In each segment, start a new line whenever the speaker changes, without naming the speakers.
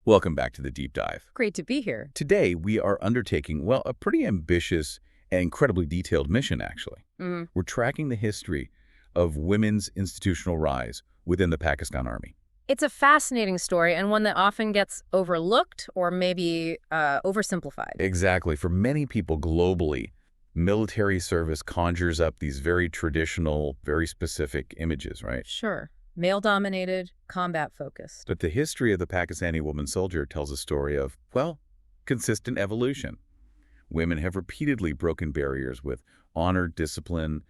Welcome back to the Deep Dive.
Great to be here.
Today, we are undertaking, well, a pretty ambitious and incredibly detailed mission, actually. We're tracking the history of women's institutional rise within the Pakistan Army.
It's a fascinating story and one that often gets overlooked or maybe oversimplified.
Exactly. For many people globally, military service conjures up these very traditional, very specific images, right?
Sure. Male-dominated, combat-focused.
But the history of the Pakistani woman soldier tells a story of, well, consistent evolution. Women have repeatedly broken barriers with honor, discipline,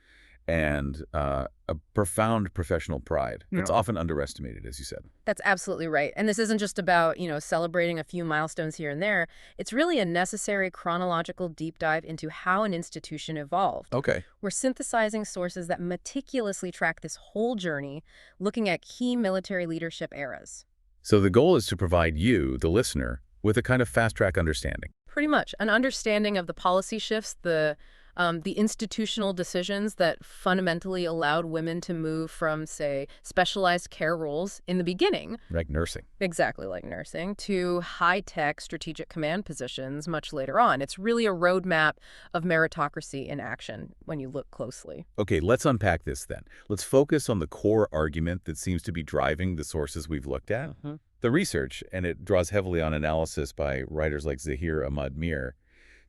and a profound professional pride. It's often underestimated, as you said.
That's absolutely right. And this isn't just about, celebrating a few milestones here and there. It's really a necessary chronological deep dive into how an institution evolved.
Okay.
We're synthesizing sources that meticulously track this whole journey, looking at key military leadership eras.
So the goal is to provide you, the listener, with a kind of fast-track understanding.
Pretty much. An understanding of the policy shifts, the institutional decisions that fundamentally allowed women to move from, say, specialized care roles in the beginning.
Like nursing.
Exactly like nursing, to high-tech strategic command positions much later on. It's really a roadmap of meritocracy in action when you look closely.
Okay, let's unpack this then. Let's focus on the core argument that seems to be driving the sources we've looked at. The research, and it draws heavily on analysis by writers like Zaheer, Ahmad, Meer,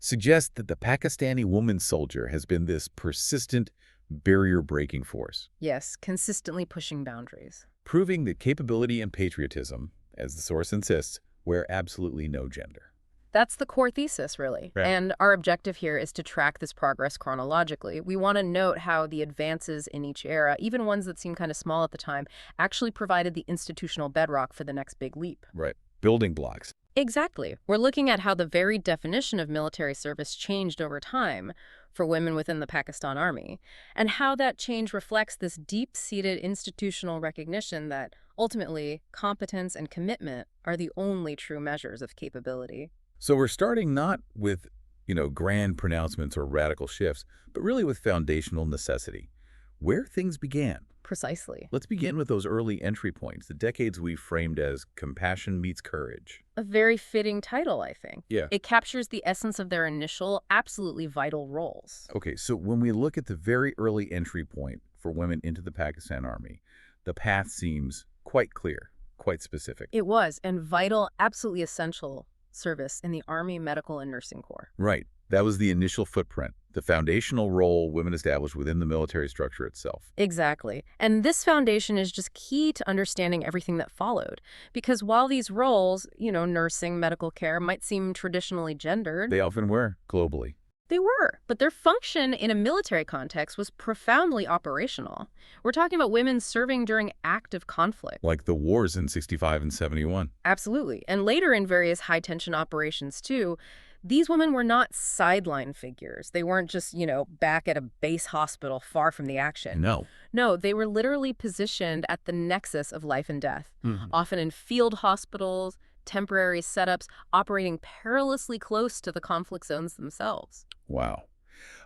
suggests that the Pakistani woman soldier has been this persistent, barrier-breaking force.
Yes, consistently pushing boundaries.
Proving that capability and patriotism, as the source insists, wear absolutely no gender.
That's the core thesis, really.
Right.
And our objective here is to track this progress chronologically. We want to note how the advances in each era, even ones that seem kind of small at the time, actually provided the institutional bedrock for the next big leap.
Right. Building blocks.
Exactly. We're looking at how the very definition of military service changed over time for women within the Pakistan Army, and how that change reflects this deep-seated institutional recognition that, ultimately, competence and commitment are the only true measures of capability.
So we're starting not with, grand pronouncements or radical shifts, but really with foundational necessity, where things began.
Precisely.
Let's begin with those early entry points, the decades we framed as compassion meets courage.
A very fitting title, I think.
Yeah.
It captures the essence of their initial, absolutely vital roles.
Okay, so when we look at the very early entry point for women into the Pakistan Army, the path seems quite clear, quite specific.
It was, and vital, absolutely essential service in the Army Medical and Nursing Corps.
Right. That was the initial footprint, the foundational role women established within the military structure itself.
Exactly. And this foundation is just key to understanding everything that followed. Because while these roles, nursing, medical care, might seem traditionally gendered,
They often were, globally.
they were. But their function in a military context was profoundly operational. We're talking about women serving during active conflict.
Like the wars in 65 and 71.
Absolutely. And later in various high-tension operations, too. These women were not sideline figures. They weren't just, back at a base hospital far from the action.
No.
No, they were literally positioned at the nexus of life and death, often in field hospitals, temporary setups, operating perilously close to the conflict zones themselves.
Wow.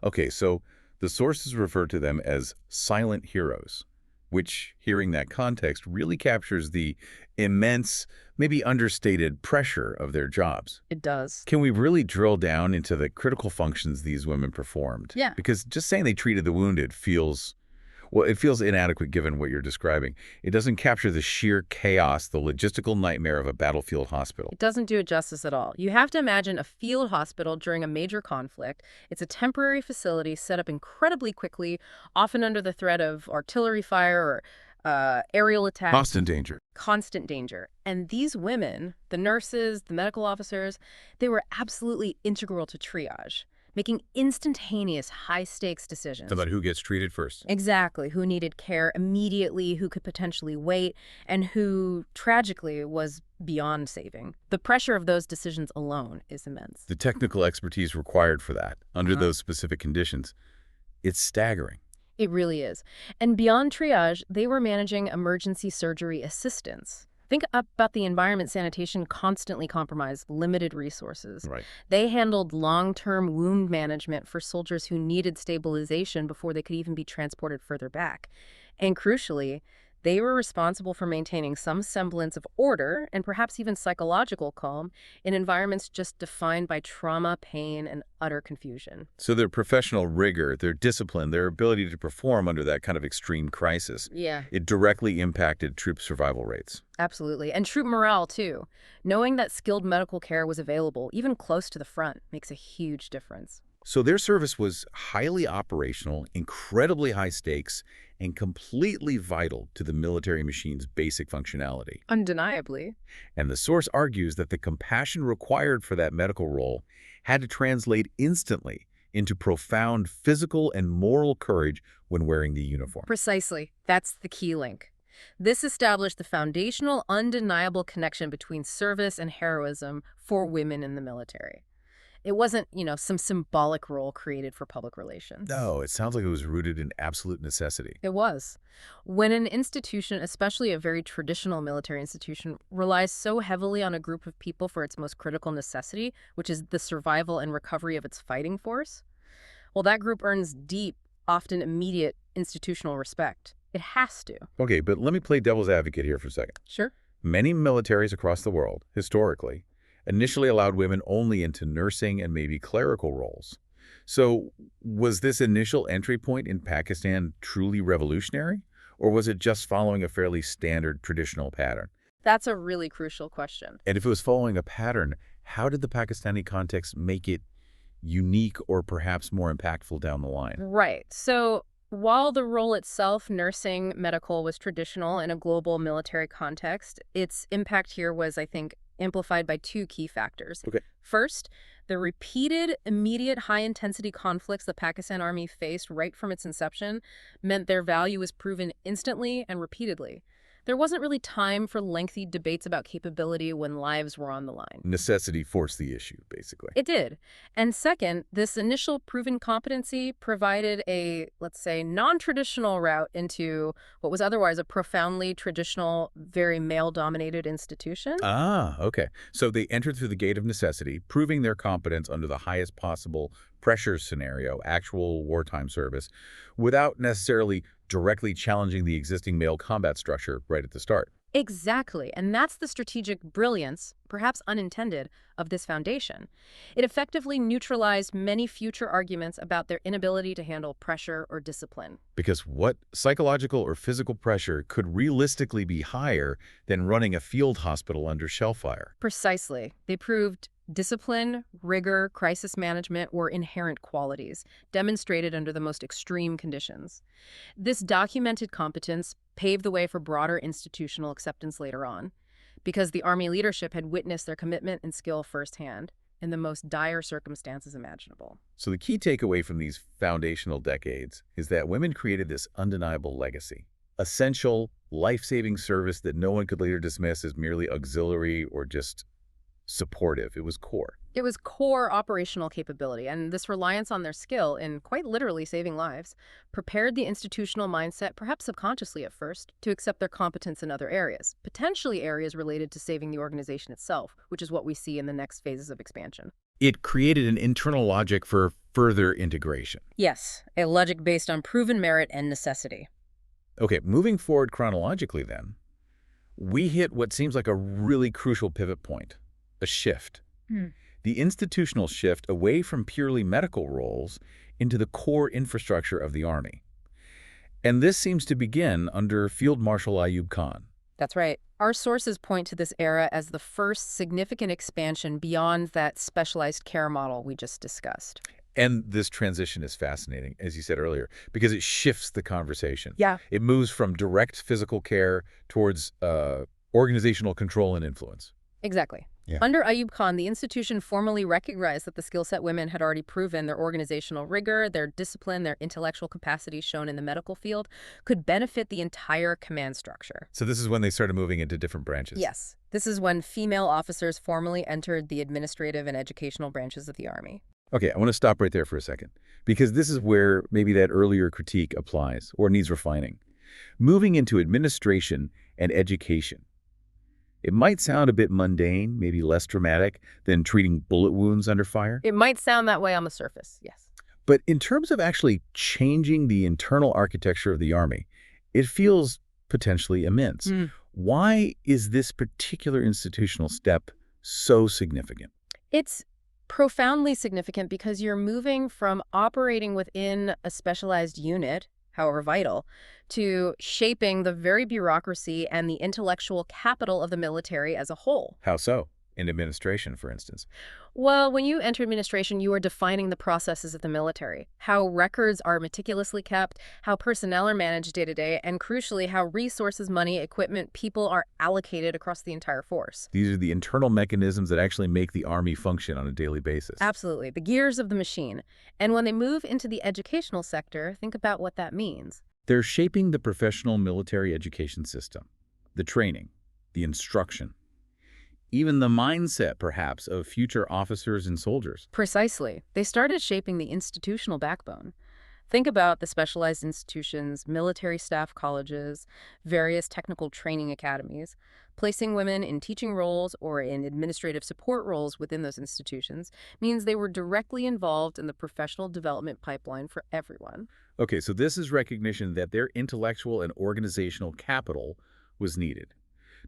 Okay, so the sources refer to them as silent heroes, which, hearing that context, really captures the immense, maybe understated pressure of their jobs.
It does.
Can we really drill down into the critical functions these women performed?
Yeah.
Because just saying they treated the wounded feels inadequate given what you're describing. It doesn't capture the sheer chaos, the logistical nightmare of a battlefield hospital.
It doesn't do it justice at all. You have to imagine a field hospital during a major conflict. It's a temporary facility set up incredibly quickly, often under the threat of artillery fire or aerial attack.
Constant danger.
Constant danger. And these women, the nurses, the medical officers, they were absolutely integral to triage, making instantaneous, high-stakes decisions.
About who gets treated first.
Exactly. Who needed care immediately, who could potentially wait, and who, tragically, was beyond saving. The pressure of those decisions alone is immense.
The technical expertise required for that, under those specific conditions, it's staggering.
It really is. And beyond triage, they were managing emergency surgery assistance. Think about the environment sanitation constantly compromised, limited resources.
Right.
They handled long-term wound management for soldiers who needed stabilization before they could even be transported further back. And crucially, They were responsible for maintaining some semblance of order and perhaps even psychological calm in environments just defined by trauma, pain, and utter confusion.
So their professional rigor, their discipline, their ability to perform under that kind of extreme crisis,
Yeah.
it directly impacted troop survival rates.
Absolutely. And troop morale, too. Knowing that skilled medical care was available, even close to the front, makes a huge difference.
So their service was highly operational, incredibly high stakes, and completely vital to the military machine's basic functionality.
Undeniably.
And the source argues that the compassion required for that medical role had to translate instantly into profound physical and moral courage when wearing the uniform.
Precisely. That's the key link. This established the foundational, undeniable connection between service and heroism for women in the military. It wasn't, some symbolic role created for public relations.
No, it sounds like it was rooted in absolute necessity.
It was. When an institution, especially a very traditional military institution, relies so heavily on a group of people for its most critical necessity, which is the survival and recovery of its fighting force, well, that group earns deep, often immediate institutional respect. It has to.
Okay, but let me play devil's advocate here for a second.
Sure.
Many militaries across the world, historically, initially allowed women only into nursing and maybe clerical roles. So was this initial entry point in Pakistan truly revolutionary, or was it just following a fairly standard traditional pattern?
That's a really crucial question.
And if it was following a pattern, how did the Pakistani context make it unique or perhaps more impactful down the line?
Right. So while the role itself, nursing, medical, was traditional in a global military context, its impact here was, I think, amplified by two key factors.
Okay.
First, the repeated, immediate, high-intensity conflicts the Pakistan Army faced right from its inception meant their value was proven instantly and repeatedly. There wasn't really time for lengthy debates about capability when lives were on the line.
Necessity forced the issue, basically.
It did. And second, this initial proven competency provided a, let's say, non-traditional route into what was otherwise a profoundly traditional, very male-dominated institution.
Ah, okay. So they entered through the gate of necessity, proving their competence under the highest possible pressure scenario, actual wartime service, without necessarily directly challenging the existing male combat structure right at the start.
Exactly. And that's the strategic brilliance, perhaps unintended, of this foundation. It effectively neutralized many future arguments about their inability to handle pressure or discipline.
Because what psychological or physical pressure could realistically be higher than running a field hospital under shell fire?
Precisely. They proved discipline, rigor, crisis management were inherent qualities, demonstrated under the most extreme conditions. This documented competence paved the way for broader institutional acceptance later on, because the Army leadership had witnessed their commitment and skill firsthand in the most dire circumstances imaginable.
So the key takeaway from these foundational decades is that women created this undeniable legacy. Essential, life-saving service that no one could later dismiss as merely auxiliary or just supportive. It was core.
It was core operational capability, and this reliance on their skill in quite literally saving lives prepared the institutional mindset, perhaps subconsciously at first, to accept their competence in other areas, potentially areas related to saving the organization itself, which is what we see in the next phases of expansion.
It created an internal logic for further integration.
Yes, a logic based on proven merit and necessity.
Okay, moving forward chronologically then, we hit what seems like a really crucial pivot point, a shift. The institutional shift away from purely medical roles into the core infrastructure of the Army. And this seems to begin under Field Marshal Ayub Khan.
That's right. Our sources point to this era as the first significant expansion beyond that specialized care model we just discussed.
And this transition is fascinating, as you said earlier, because it shifts the conversation.
Yeah.
It moves from direct physical care towards organizational control and influence.
Exactly.
Yeah.
Under Ayub Khan, the institution formally recognized that the skill set women had already proven, their organizational rigor, their discipline, their intellectual capacity shown in the medical field, could benefit the entire command structure.
So this is when they started moving into different branches.
Yes. This is when female officers formally entered the administrative and educational branches of the Army.
Okay, I want to stop right there for a second, because this is where maybe that earlier critique applies or needs refining. Moving into administration and education. It might sound a bit mundane, maybe less dramatic than treating bullet wounds under fire.
It might sound that way on the surface, yes.
But in terms of actually changing the internal architecture of the Army, it feels potentially immense.
Mm.
Why is this particular institutional step so significant?
It's profoundly significant because you're moving from operating within a specialized unit, however vital, to shaping the very bureaucracy and the intellectual capital of the military as a whole.
How so? In administration, for instance.
Well, when you enter administration, you are defining the processes of the military, how records are meticulously kept, how personnel are managed day to day, and crucially, how resources, money, equipment, people are allocated across the entire force.
These are the internal mechanisms that actually make the Army function on a daily basis.
Absolutely, the gears of the machine. And when they move into the educational sector, think about what that means.
They're shaping the professional military education system, the training, the instruction, even the mindset, perhaps, of future officers and soldiers.
Precisely. They started shaping the institutional backbone. Think about the specialized institutions, military staff colleges, various technical training academies. Placing women in teaching roles or in administrative support roles within those institutions means they were directly involved in the professional development pipeline for everyone.
Okay, so this is recognition that their intellectual and organizational capital was needed.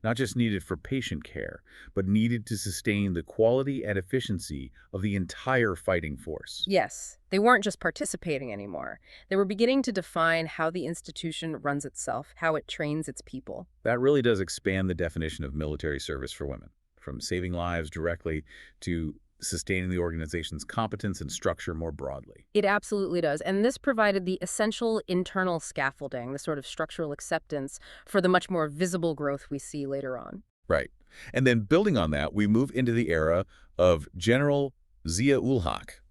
Not just needed for patient care, but needed to sustain the quality and efficiency of the entire fighting force.
Yes, they weren't just participating anymore. They were beginning to define how the institution runs itself, how it trains its people.
That really does expand the definition of military service for women, from saving lives directly to sustaining the organization's competence and structure more broadly.
It absolutely does. And this provided the essential internal scaffolding, the sort of structural acceptance for the much more visible growth we see later on.
Right. And then building on that, we move into the era of General Zia-ul-Haq,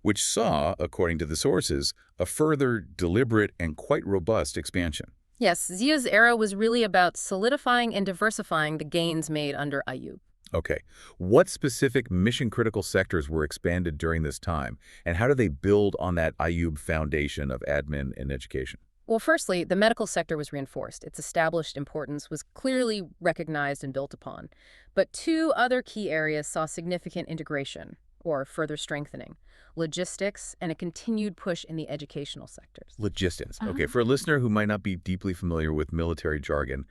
which saw, according to the sources, a further deliberate and quite robust expansion.
Yes, Zia's era was really about solidifying and diversifying the gains made under Ayyub.
Okay, what specific mission-critical sectors were expanded during this time, and how do they build on that Ayyub foundation of admin and education?
Well, firstly, the medical sector was reinforced. Its established importance was clearly recognized and built upon. But two other key areas saw significant integration, or further strengthening: logistics and a continued push in the educational sectors.
Logistics. Okay, for a listener who might not be deeply familiar with military jargon,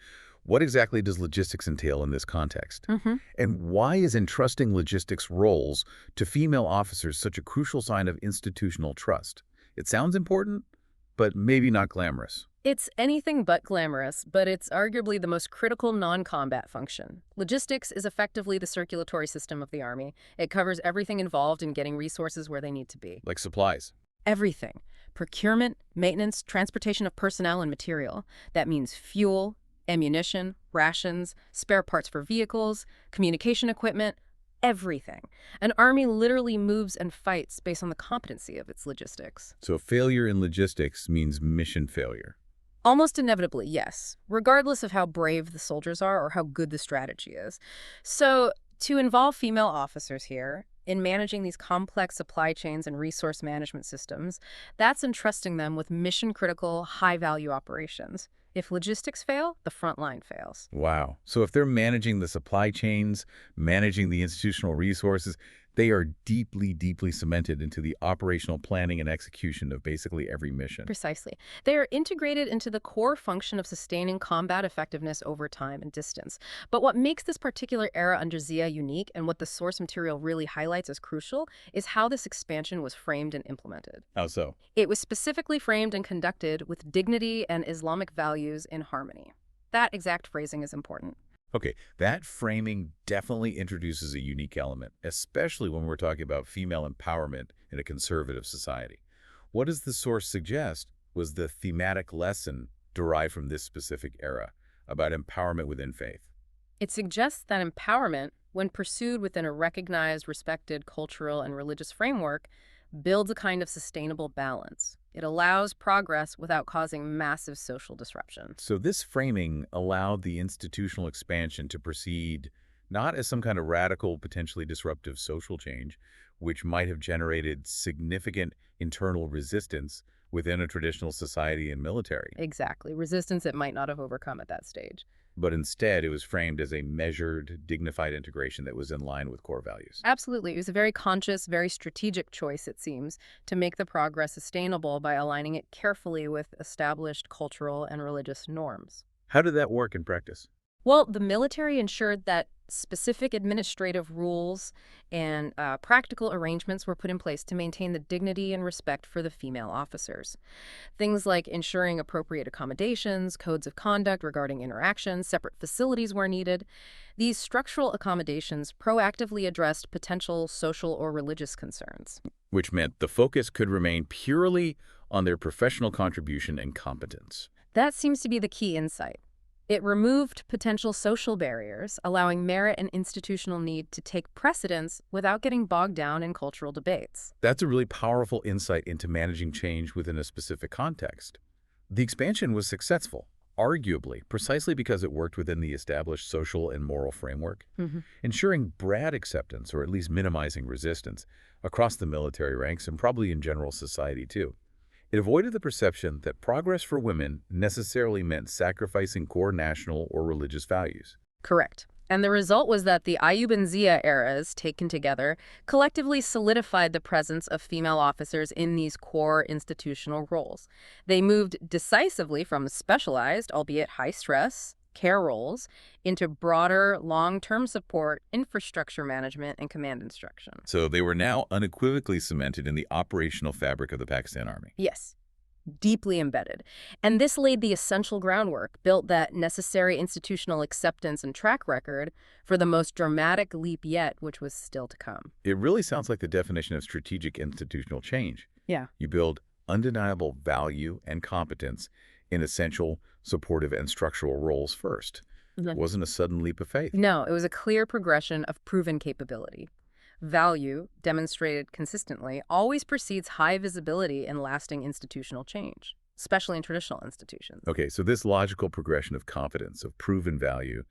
what exactly does logistics entail in this context? And why is entrusting logistics roles to female officers such a crucial sign of institutional trust? It sounds important, but maybe not glamorous.
It's anything but glamorous, but it's arguably the most critical non-combat function. Logistics is effectively the circulatory system of the Army. It covers everything involved in getting resources where they need to be.
Like supplies.
Everything. Procurement, maintenance, transportation of personnel and material. That means fuel, ammunition, rations, spare parts for vehicles, communication equipment, everything. An army literally moves and fights based on the competency of its logistics.
So failure in logistics means mission failure.
Almost inevitably, yes, regardless of how brave the soldiers are or how good the strategy is. So, to involve female officers here in managing these complex supply chains and resource management systems, that's entrusting them with mission-critical, high-value operations. If logistics fail, the front line fails.
Wow. So if they're managing the supply chains, managing the institutional resources, they are deeply, deeply cemented into the operational planning and execution of basically every mission.
Precisely. They are integrated into the core function of sustaining combat effectiveness over time and distance. But what makes this particular era under Zia unique, and what the source material really highlights as crucial, is how this expansion was framed and implemented.
How so?
It was specifically framed and conducted with dignity and Islamic values in harmony. That exact phrasing is important.
Okay, that framing definitely introduces a unique element, especially when we're talking about female empowerment in a conservative society. What does the source suggest was the thematic lesson derived from this specific era about empowerment within faith?
It suggests that empowerment, when pursued within a recognized, respected cultural and religious framework, builds a kind of sustainable balance. It allows progress without causing massive social disruption.
So this framing allowed the institutional expansion to proceed not as some kind of radical, potentially disruptive social change, which might have generated significant internal resistance within a traditional society and military.
Exactly. Resistance it might not have overcome at that stage.
But instead, it was framed as a measured, dignified integration that was in line with core values.
Absolutely. It was a very conscious, very strategic choice, it seems, to make the progress sustainable by aligning it carefully with established cultural and religious norms.
How did that work in practice?
Well, the military ensured that specific administrative rules and practical arrangements were put in place to maintain the dignity and respect for the female officers. Things like ensuring appropriate accommodations, codes of conduct regarding interactions, separate facilities where needed. These structural accommodations proactively addressed potential social or religious concerns.
Which meant the focus could remain purely on their professional contribution and competence.
That seems to be the key insight. It removed potential social barriers, allowing merit and institutional need to take precedence without getting bogged down in cultural debates.
That's a really powerful insight into managing change within a specific context. The expansion was successful, arguably, precisely because it worked within the established social and moral framework, ensuring broad acceptance, or at least minimizing resistance, across the military ranks and probably in general society too. It avoided the perception that progress for women necessarily meant sacrificing core national or religious values.
Correct. And the result was that the Ayyub and Zia eras, taken together, collectively solidified the presence of female officers in these core institutional roles. They moved decisively from specialized, albeit high-stress, care roles into broader, long-term support, infrastructure management, and command instruction.
So they were now unequivocally cemented in the operational fabric of the Pakistan Army.
Yes, deeply embedded. And this laid the essential groundwork, built that necessary institutional acceptance and track record for the most dramatic leap yet, which was still to come.
It really sounds like the definition of strategic institutional change.
Yeah.
You build undeniable value and competence in essential, supportive, and structural roles first. It wasn't a sudden leap of faith.
No, it was a clear progression of proven capability. Value, demonstrated consistently, always precedes high visibility and lasting institutional change, especially in traditional institutions.
Okay, so this logical progression of confidence, of proven value,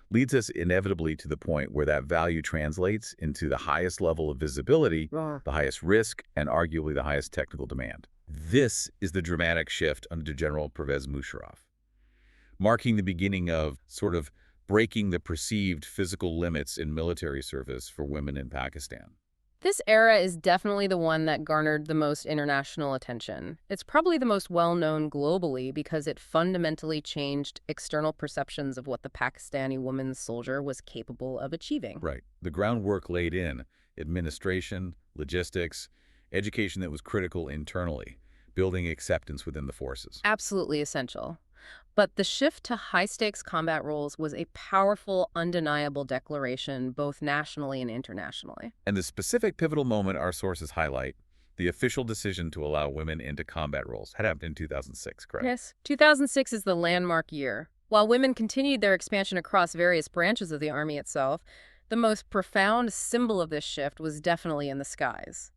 leads us inevitably to the point where that value translates into the highest level of visibility, the highest risk, and arguably the highest technical demand. This is the dramatic shift under General Pervez Musharraf, marking the beginning of sort of breaking the perceived physical limits in military service for women in Pakistan.
This era is definitely the one that garnered the most international attention. It's probably the most well-known globally because it fundamentally changed external perceptions of what the Pakistani woman soldier was capable of achieving.
Right. The groundwork laid in, administration, logistics, education that was critical internally, building acceptance within the forces.
Absolutely essential. But the shift to high-stakes combat roles was a powerful, undeniable declaration both nationally and internationally.
And the specific pivotal moment our sources highlight, the official decision to allow women into combat roles, had happened in 2006, correct?
Yes. 2006 is the landmark year. While women continued their expansion across various branches of the Army itself, the most profound symbol of this shift was definitely in the skies,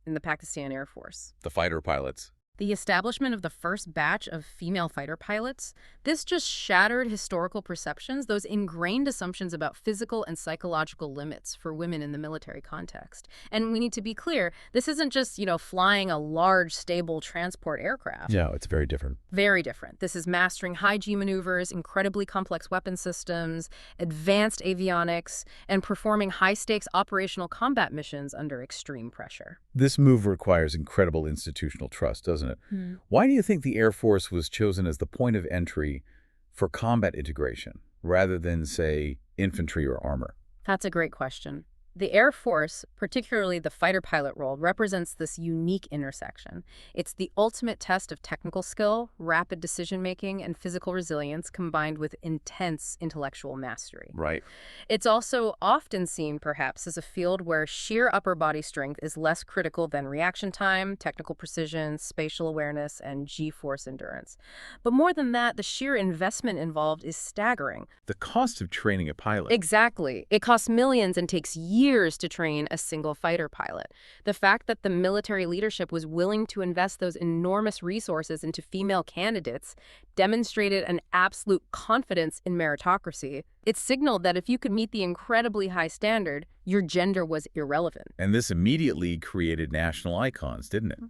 in the Pakistan Air Force.
The fighter pilots.
The establishment of the first batch of female fighter pilots, this just shattered historical perceptions, those ingrained assumptions about physical and psychological limits for women in the military context. And we need to be clear, this isn't just, flying a large, stable transport aircraft.
Yeah, it's very different.
Very different. This is mastering high-G maneuvers, incredibly complex weapon systems, advanced avionics, and performing high-stakes operational combat missions under extreme pressure.
This move requires incredible institutional trust, doesn't it? Why do you think the Air Force was chosen as the point of entry for combat integration rather than, say, infantry or armor?
That's a great question. The Air Force, particularly the fighter pilot role, represents this unique intersection. It's the ultimate test of technical skill, rapid decision-making, and physical resilience combined with intense intellectual mastery.
Right.
It's also often seen, perhaps, as a field where sheer upper body strength is less critical than reaction time, technical precision, spatial awareness, and G-force endurance. But more than that, the sheer investment involved is staggering.
The cost of training a pilot.
Exactly. It costs millions and takes years to train a single fighter pilot. The fact that the military leadership was willing to invest those enormous resources into female candidates demonstrated an absolute confidence in meritocracy. It signaled that if you could meet the incredibly high standard, your gender was irrelevant.
And this immediately created national icons, didn't it?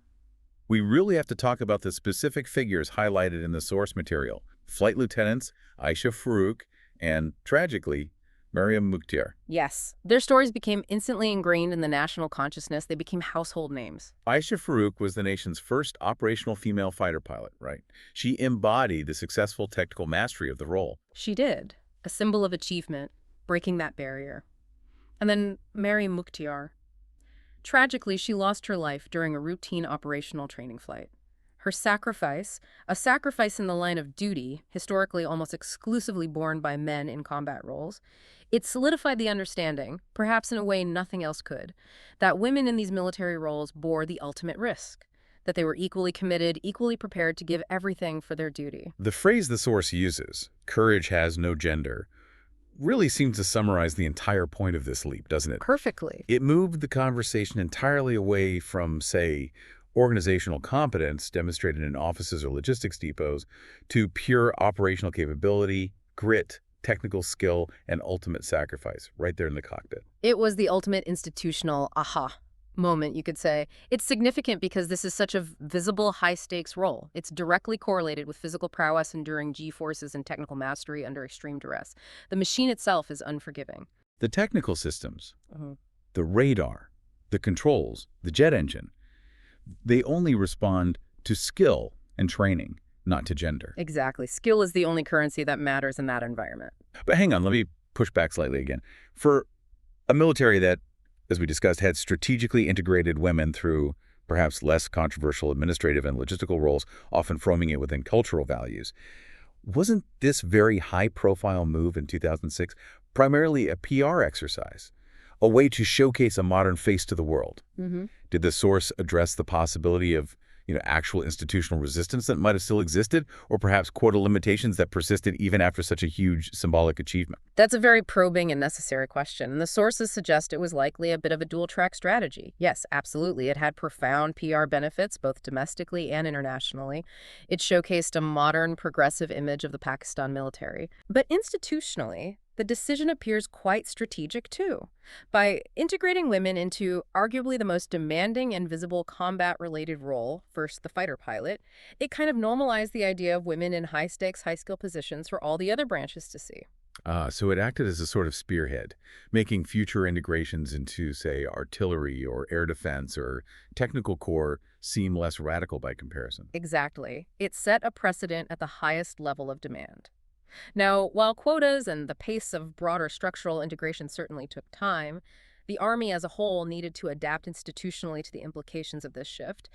We really have to talk about the specific figures highlighted in the source material. Flight Lieutenants Aisha Farouk and, tragically, Mariam Mukhtar.
Yes. Their stories became instantly ingrained in the national consciousness. They became household names.
Aisha Farouk was the nation's first operational female fighter pilot, right? She embodied the successful technical mastery of the role.
She did. A symbol of achievement, breaking that barrier. And then Mary Mukhtar. Tragically, she lost her life during a routine operational training flight. Her sacrifice, a sacrifice in the line of duty, historically almost exclusively borne by men in combat roles, it solidified the understanding, perhaps in a way nothing else could, that women in these military roles bore the ultimate risk, that they were equally committed, equally prepared to give everything for their duty.
The phrase the source uses, courage has no gender, really seems to summarize the entire point of this leap, doesn't it?
Perfectly.
It moved the conversation entirely away from, say, organizational competence demonstrated in offices or logistics depots to pure operational capability, grit, technical skill, and ultimate sacrifice right there in the cockpit.
It was the ultimate institutional aha moment, you could say. It's significant because this is such a visible, high-stakes role. It's directly correlated with physical prowess, enduring G-forces, and technical mastery under extreme duress. The machine itself is unforgiving.
The technical systems, the radar, the controls, the jet engine, they only respond to skill and training, not to gender.
Exactly. Skill is the only currency that matters in that environment.
But hang on, let me push back slightly again. For a military that, as we discussed, had strategically integrated women through perhaps less controversial administrative and logistical roles, often framing it within cultural values, wasn't this very high-profile move in 2006 primarily a PR exercise, a way to showcase a modern face to the world? Did the source address the possibility of, actual institutional resistance that might have still existed, or perhaps quota limitations that persisted even after such a huge symbolic achievement?
That's a very probing and necessary question, and the sources suggest it was likely a bit of a dual-track strategy. Yes, absolutely. It had profound PR benefits, both domestically and internationally. It showcased a modern, progressive image of the Pakistan military. But institutionally, the decision appears quite strategic, too. By integrating women into arguably the most demanding and visible combat-related role, first the fighter pilot, it kind of normalized the idea of women in high-stakes, high-skill positions for all the other branches to see.
So it acted as a sort of spearhead, making future integrations into, say, artillery or air defense or technical corps seem less radical by comparison.
Exactly. It set a precedent at the highest level of demand. Now, while quotas and the pace of broader structural integration certainly took time, the Army as a whole needed to adapt institutionally to the implications of this shift.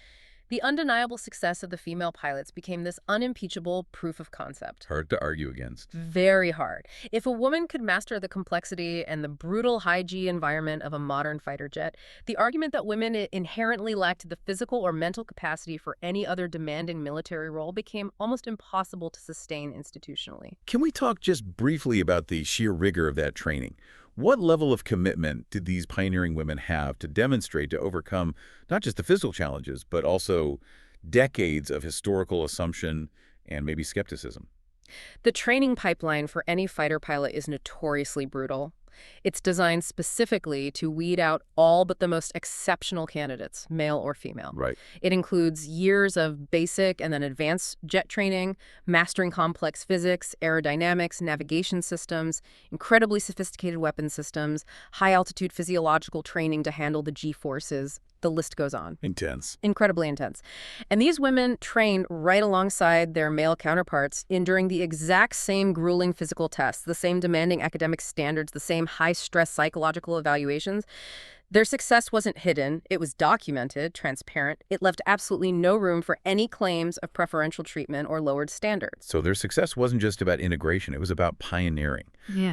The undeniable success of the female pilots became this unimpeachable proof of concept.
Hard to argue against.
Very hard. If a woman could master the complexity and the brutal high-G environment of a modern fighter jet, the argument that women inherently lacked the physical or mental capacity for any other demanding military role became almost impossible to sustain institutionally.
Can we talk just briefly about the sheer rigor of that training? What level of commitment did these pioneering women have to demonstrate to overcome not just the physical challenges, but also decades of historical assumption and maybe skepticism?
The training pipeline for any fighter pilot is notoriously brutal. It's designed specifically to weed out all but the most exceptional candidates, male or female.
Right.
It includes years of basic and then advanced jet training, mastering complex physics, aerodynamics, navigation systems, incredibly sophisticated weapon systems, high-altitude physiological training to handle the G-forces. The list goes on.
Intense.
Incredibly intense. And these women trained right alongside their male counterparts, enduring the exact same grueling physical tests, the same demanding academic standards, the same high-stress psychological evaluations. Their success wasn't hidden. It was documented, transparent. It left absolutely no room for any claims of preferential treatment or lowered standards.
So their success wasn't just about integration. It was about pioneering,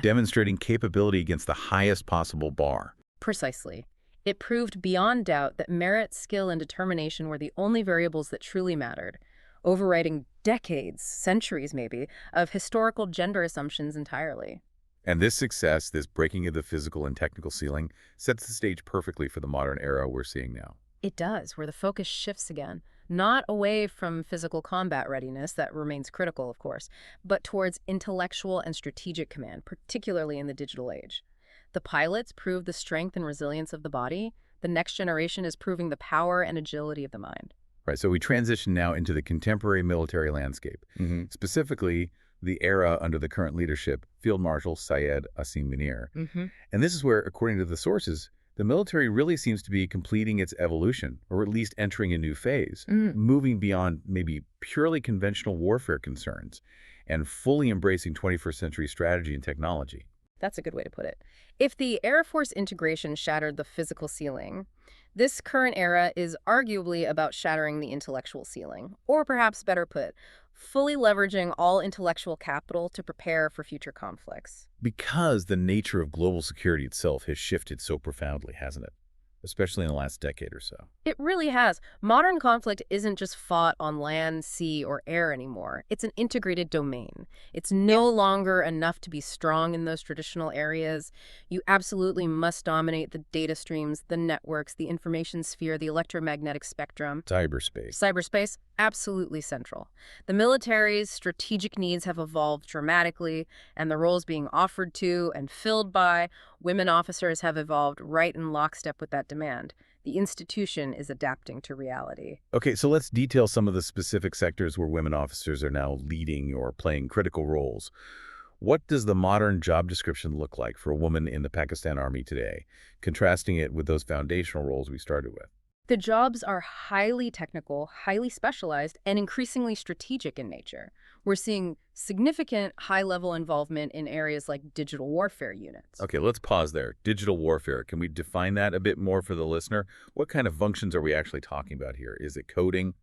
demonstrating capability against the highest possible bar.
Precisely. It proved beyond doubt that merit, skill, and determination were the only variables that truly mattered, overriding decades, centuries maybe, of historical gender assumptions entirely.
And this success, this breaking of the physical and technical ceiling, sets the stage perfectly for the modern era we're seeing now.
It does, where the focus shifts again, not away from physical combat readiness, that remains critical, of course, but towards intellectual and strategic command, particularly in the digital age. The pilots proved the strength and resilience of the body. The next generation is proving the power and agility of the mind.
Right, so we transition now into the contemporary military landscape, specifically the era under the current leadership, Field Marshal Syed Asim Munir.
Hmm.
And this is where, according to the sources, the military really seems to be completing its evolution, or at least entering a new phase,
Mm.
moving beyond maybe purely conventional warfare concerns and fully embracing 21st century strategy and technology.
That's a good way to put it. If the Air Force integration shattered the physical ceiling, this current era is arguably about shattering the intellectual ceiling, or perhaps better put, fully leveraging all intellectual capital to prepare for future conflicts.
Because the nature of global security itself has shifted so profoundly, hasn't it? Especially in the last decade or so.
It really has. Modern conflict isn't just fought on land, sea, or air anymore. It's an integrated domain. It's no longer enough to be strong in those traditional areas. You absolutely must dominate the data streams, the networks, the information sphere, the electromagnetic spectrum.
Cyberspace.
Cyberspace, absolutely central. The military's strategic needs have evolved dramatically, and the roles being offered to and filled by women officers have evolved right in lockstep with that demand. The institution is adapting to reality.
Okay, so let's detail some of the specific sectors where women officers are now leading or playing critical roles. What does the modern job description look like for a woman in the Pakistan Army today, contrasting it with those foundational roles we started with?
The jobs are highly technical, highly specialized, and increasingly strategic in nature. We're seeing significant high-level involvement in areas like digital warfare units.
Okay, let's pause there. Digital warfare. Can we define that a bit more for the listener? What kind of functions are we actually talking about here? Is it coding?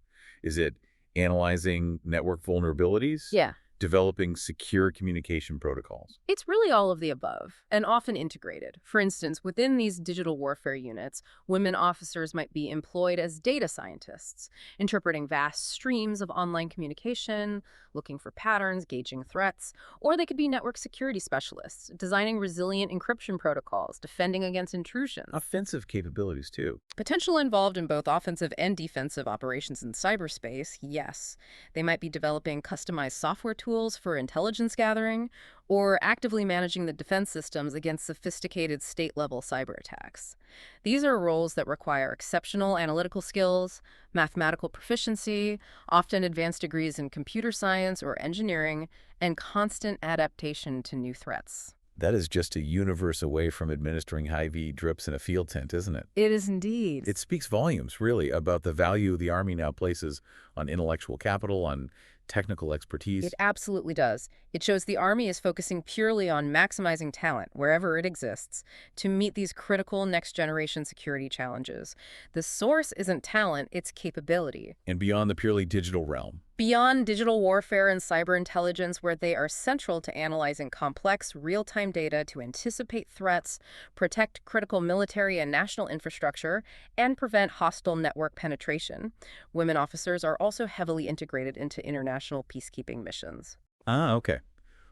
Is it analyzing network vulnerabilities?
Yeah.
Developing secure communication protocols?
It's really all of the above, and often integrated. For instance, within these digital warfare units, women officers might be employed as data scientists, interpreting vast streams of online communication, looking for patterns, gauging threats, or they could be network security specialists, designing resilient encryption protocols, defending against intrusions.
Offensive capabilities, too.
Potential involved in both offensive and defensive operations in cyberspace, yes. They might be developing customized software tools for intelligence gathering, or actively managing the defense systems against sophisticated state-level cyber attacks. These are roles that require exceptional analytical skills, mathematical proficiency, often advanced degrees in computer science or engineering, and constant adaptation to new threats.
That is just a universe away from administering high-V drips in a field tent, isn't it?
It is indeed.
It speaks volumes, really, about the value the Army now places on intellectual capital, on technical expertise.
It absolutely does. It shows the Army is focusing purely on maximizing talent, wherever it exists, to meet these critical next-generation security challenges. The source isn't talent, it's capability.
And beyond the purely digital realm.
Beyond digital warfare and cyber intelligence, where they are central to analyzing complex, real-time data to anticipate threats, protect critical military and national infrastructure, and prevent hostile network penetration, women officers are also heavily integrated into international peacekeeping missions.
Ah, okay.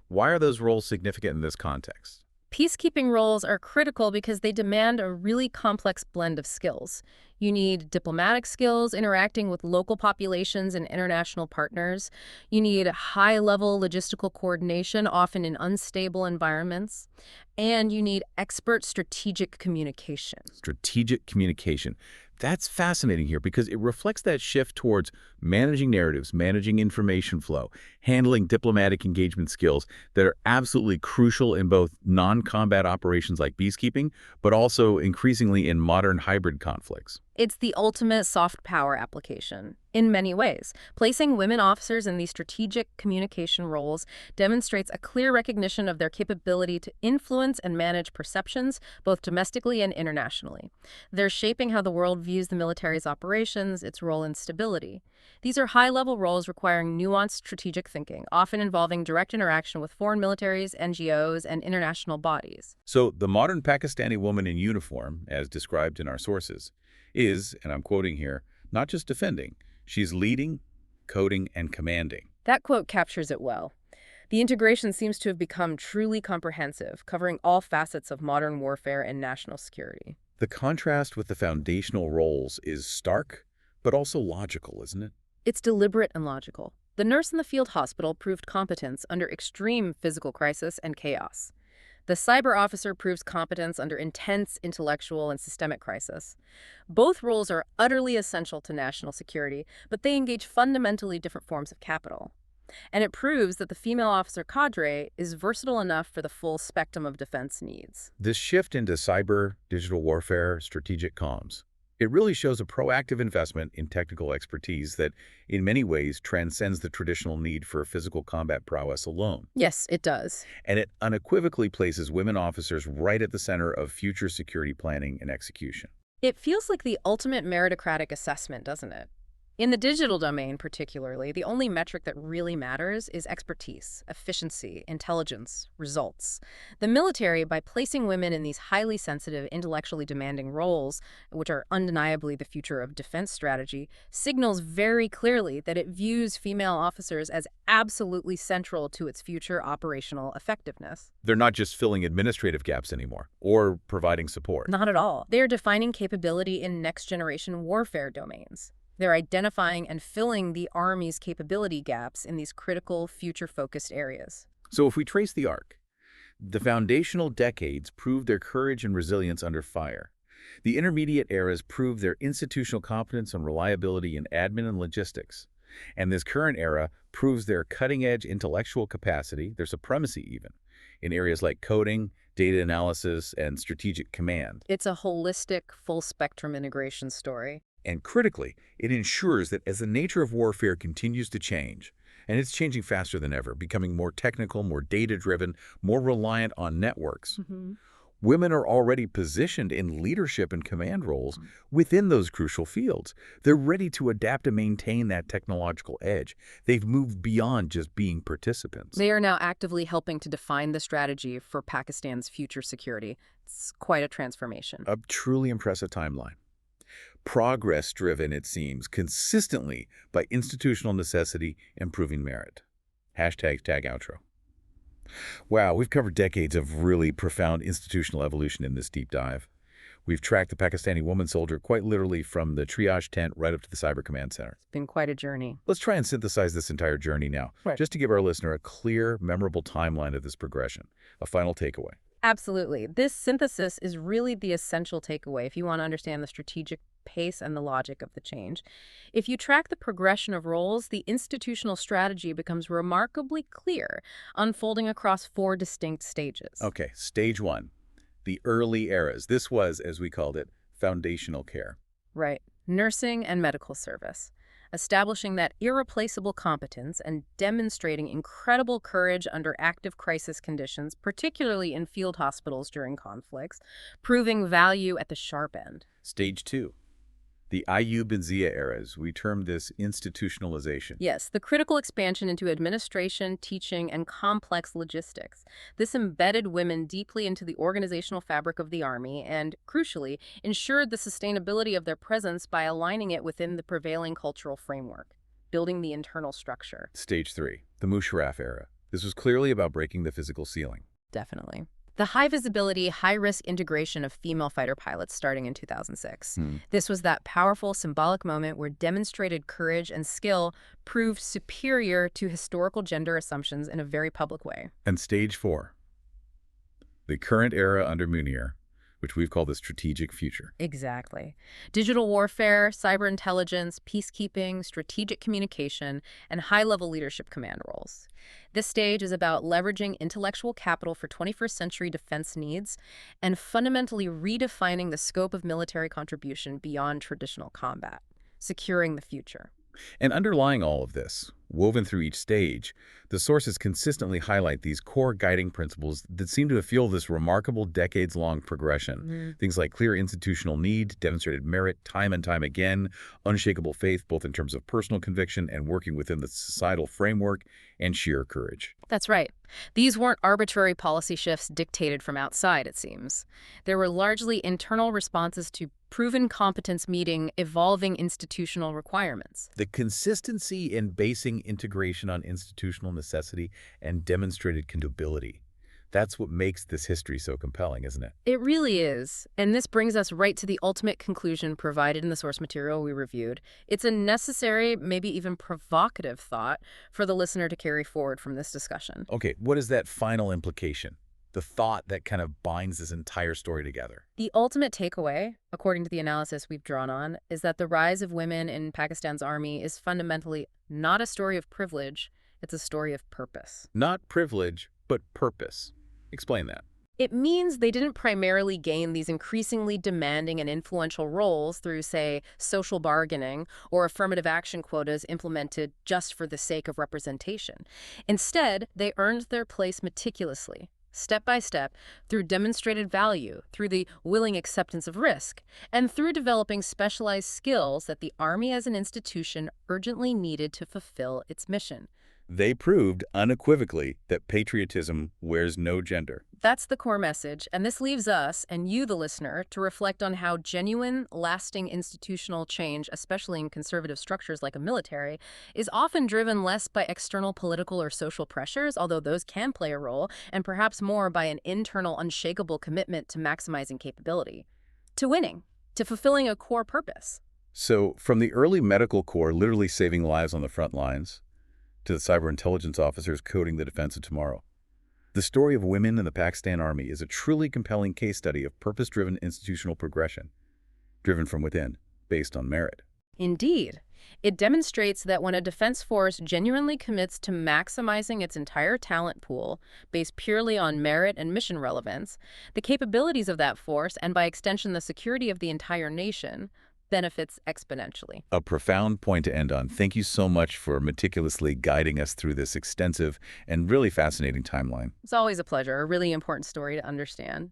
Why are those roles significant in this context?
Peacekeeping roles are critical because they demand a really complex blend of skills. You need diplomatic skills, interacting with local populations and international partners. You need high-level logistical coordination, often in unstable environments. And you need expert strategic communication.
Strategic communication. That's fascinating here because it reflects that shift towards managing narratives, managing information flow, handling diplomatic engagement skills that are absolutely crucial in both non-combat operations like peacekeeping, but also increasingly in modern hybrid conflicts.
It's the ultimate soft power application, in many ways. Placing women officers in these strategic communication roles demonstrates a clear recognition of their capability to influence and manage perceptions, both domestically and internationally. They're shaping how the world views the military's operations, its role in stability. These are high-level roles requiring nuanced strategic thinking, often involving direct interaction with foreign militaries, NGOs, and international bodies.
So the modern Pakistani woman in uniform, as described in our sources, is, and I'm quoting here, not just defending, she's leading, coding, and commanding.
That quote captures it well. The integration seems to have become truly comprehensive, covering all facets of modern warfare and national security.
The contrast with the foundational roles is stark, but also logical, isn't it?
It's deliberate and logical. The nurse in the field hospital proved competence under extreme physical crisis and chaos. The cyber officer proves competence under intense intellectual and systemic crisis. Both roles are utterly essential to national security, but they engage fundamentally different forms of capital. And it proves that the female officer cadre is versatile enough for the full spectrum of defense needs.
This shift into cyber, digital warfare, strategic comms, it really shows a proactive investment in technical expertise that, in many ways, transcends the traditional need for physical combat prowess alone.
Yes, it does.
And it unequivocally places women officers right at the center of future security planning and execution.
It feels like the ultimate meritocratic assessment, doesn't it? In the digital domain, particularly, the only metric that really matters is expertise, efficiency, intelligence, results. The military, by placing women in these highly sensitive, intellectually demanding roles, which are undeniably the future of defense strategy, signals very clearly that it views female officers as absolutely central to its future operational effectiveness.
They're not just filling administrative gaps anymore or providing support.
Not at all. They are defining capability in next-generation warfare domains. They're identifying and filling the Army's capability gaps in these critical, future-focused areas.
So if we trace the arc, the foundational decades proved their courage and resilience under fire. The intermediate eras proved their institutional competence and reliability in admin and logistics. And this current era proves their cutting-edge intellectual capacity, their supremacy even, in areas like coding, data analysis, and strategic command.
It's a holistic, full-spectrum integration story.
And critically, it ensures that as the nature of warfare continues to change, and it's changing faster than ever, becoming more technical, more data-driven, more reliant on networks, women are already positioned in leadership and command roles within those crucial fields. They're ready to adapt and maintain that technological edge. They've moved beyond just being participants.
They are now actively helping to define the strategy for Pakistan's future security. It's quite a transformation.
A truly impressive timeline. Progress-driven, it seems, consistently by institutional necessity and proving merit. #tag outro. Wow, we've covered decades of really profound institutional evolution in this deep dive. We've tracked the Pakistani woman soldier quite literally from the triage tent right up to the Cyber Command Center.
It's been quite a journey.
Let's try and synthesize this entire journey now, just to give our listener a clear, memorable timeline of this progression. A final takeaway.
Absolutely. This synthesis is really the essential takeaway if you want to understand the strategic pace and the logic of the change. If you track the progression of roles, the institutional strategy becomes remarkably clear, unfolding across 4 distinct stages.
Okay, stage 1, the early eras. This was, as we called it, foundational care.
Right. Nursing and medical service. Establishing that irreplaceable competence and demonstrating incredible courage under active crisis conditions, particularly in field hospitals during conflicts, proving value at the sharp end.
Stage 2, the Ayyub and Zia eras. We term this institutionalization.
Yes, the critical expansion into administration, teaching, and complex logistics. This embedded women deeply into the organizational fabric of the Army and, crucially, ensured the sustainability of their presence by aligning it within the prevailing cultural framework, building the internal structure.
Stage 3, the Musharraf era. This was clearly about breaking the physical ceiling.
Definitely. The high-visibility, high-risk integration of female fighter pilots starting in 2006. This was that powerful, symbolic moment where demonstrated courage and skill proved superior to historical gender assumptions in a very public way.
And stage 4, the current era under Munir, which we've called the strategic future.
Exactly. Digital warfare, cyber intelligence, peacekeeping, strategic communication, and high-level leadership command roles. This stage is about leveraging intellectual capital for 21st century defense needs and fundamentally redefining the scope of military contribution beyond traditional combat, securing the future.
And underlying all of this, woven through each stage, the sources consistently highlight these core guiding principles that seem to fuel this remarkable decades-long progression. Things like clear institutional need, demonstrated merit time and time again, unshakable faith both in terms of personal conviction and working within the societal framework, and sheer courage.
That's right. These weren't arbitrary policy shifts dictated from outside, it seems. They were largely internal responses to proven competence meeting evolving institutional requirements.
The consistency in basing integration on institutional necessity and demonstrated capability. That's what makes this history so compelling, isn't it?
It really is. And this brings us right to the ultimate conclusion provided in the source material we reviewed. It's a necessary, maybe even provocative thought for the listener to carry forward from this discussion.
Okay, what is that final implication? The thought that kind of binds this entire story together.
The ultimate takeaway, according to the analysis we've drawn on, is that the rise of women in Pakistan's army is fundamentally not a story of privilege. It's a story of purpose.
Not privilege, but purpose. Explain that.
It means they didn't primarily gain these increasingly demanding and influential roles through, say, social bargaining or affirmative action quotas implemented just for the sake of representation. Instead, they earned their place meticulously, step by step, through demonstrated value, through the willing acceptance of risk, and through developing specialized skills that the Army as an institution urgently needed to fulfill its mission.
They proved unequivocally that patriotism wears no gender.
That's the core message, and this leaves us, and you, the listener, to reflect on how genuine, lasting institutional change, especially in conservative structures like a military, is often driven less by external political or social pressures, although those can play a role, and perhaps more by an internal, unshakable commitment to maximizing capability, to winning, to fulfilling a core purpose.
So, from the early medical corps literally saving lives on the front lines, to the cyber intelligence officers coding the defense of tomorrow, the story of women in the Pakistan Army is a truly compelling case study of purpose-driven institutional progression, driven from within, based on merit.
Indeed. It demonstrates that when a defense force genuinely commits to maximizing its entire talent pool based purely on merit and mission relevance, the capabilities of that force, and by extension the security of the entire nation, benefits exponentially.
A profound point to end on. Thank you so much for meticulously guiding us through this extensive and really fascinating timeline.
It's always a pleasure, a really important story to understand.